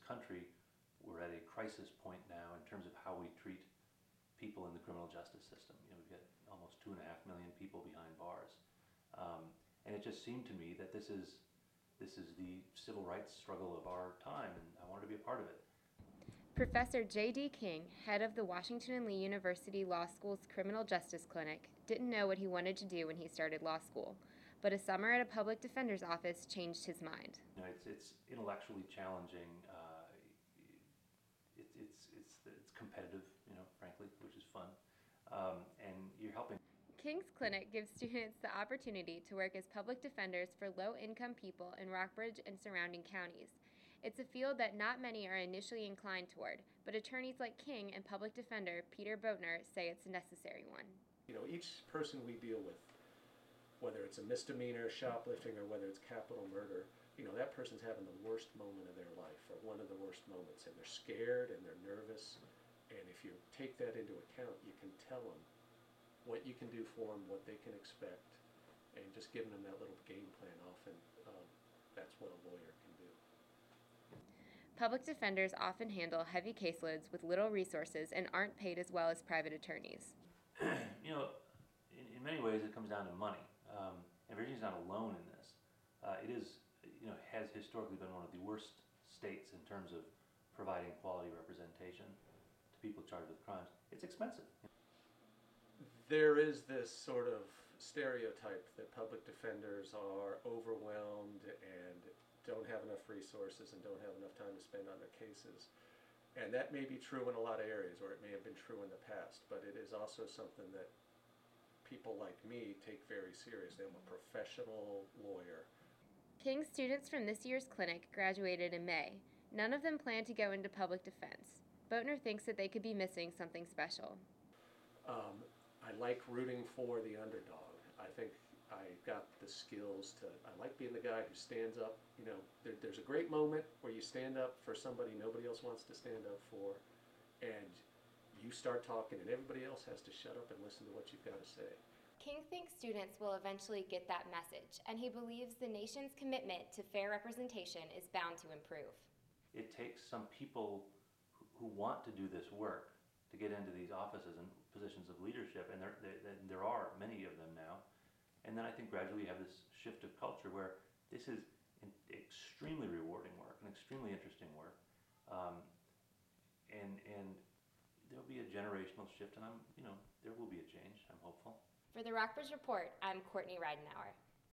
country, we're at a crisis point now in terms of how we treat people in the criminal justice system. You know, we've got almost 2.5 million people behind bars. And it just seemed to me that this is the civil rights struggle of our time, and I wanted to be a part of it. Professor J.D. King, head of the Washington and Lee University Law School's Criminal Justice Clinic, didn't know what he wanted to do when he started law school, but a summer at a public defender's office changed his mind. You know, it's intellectually challenging. It's competitive, you know, frankly, which is fun, and you're helping. King's Clinic gives students the opportunity to work as public defenders for low-income people in Rockbridge and surrounding counties. It's a field that not many are initially inclined toward, but attorneys like King and public defender Peter Boatner say it's a necessary one. You know, each person we deal with, whether it's a misdemeanor, shoplifting, or whether it's capital murder, you know, that person's having the worst moment of their life, or one of the worst moments, and they're scared and they're nervous. And if you take that into account, you can tell them what you can do for them, what they can expect, and just giving them that little game plan often, that's what a lawyer can do. Public defenders often handle heavy caseloads with little resources and aren't paid as well as private attorneys. You know, in many ways it comes down to money. And Virginia's not alone in this. It is, you know, has historically been one of the worst states in terms of providing quality representation to people charged with crimes. It's expensive. There is this sort of stereotype that public defenders are overwhelmed and don't have enough resources and don't have enough time to spend on their cases. And that may be true in a lot of areas, or it may have been true in the past, but it is also something that people like me take very seriously. I'm a professional lawyer. King's students from this year's clinic graduated in May. None of them plan to go into public defense. Boatner thinks that they could be missing something special. I like rooting for the underdog. I think I got the skills to, I like being the guy who stands up. You know, there's a great moment where you stand up for somebody nobody else wants to stand up for, and you start talking and everybody else has to shut up and listen to what you've got to say. King thinks students will eventually get that message, and he believes the nation's commitment to fair representation is bound to improve. It takes some people who want to do this work to get into these offices and positions of leadership, and there are many of them now. And then I think gradually you have this shift of culture where this is extremely rewarding work and extremely interesting work, and there'll be a generational shift, and there will be a change. I'm hopeful. For the Rockbridge Report, I'm Courtney Ridenauer.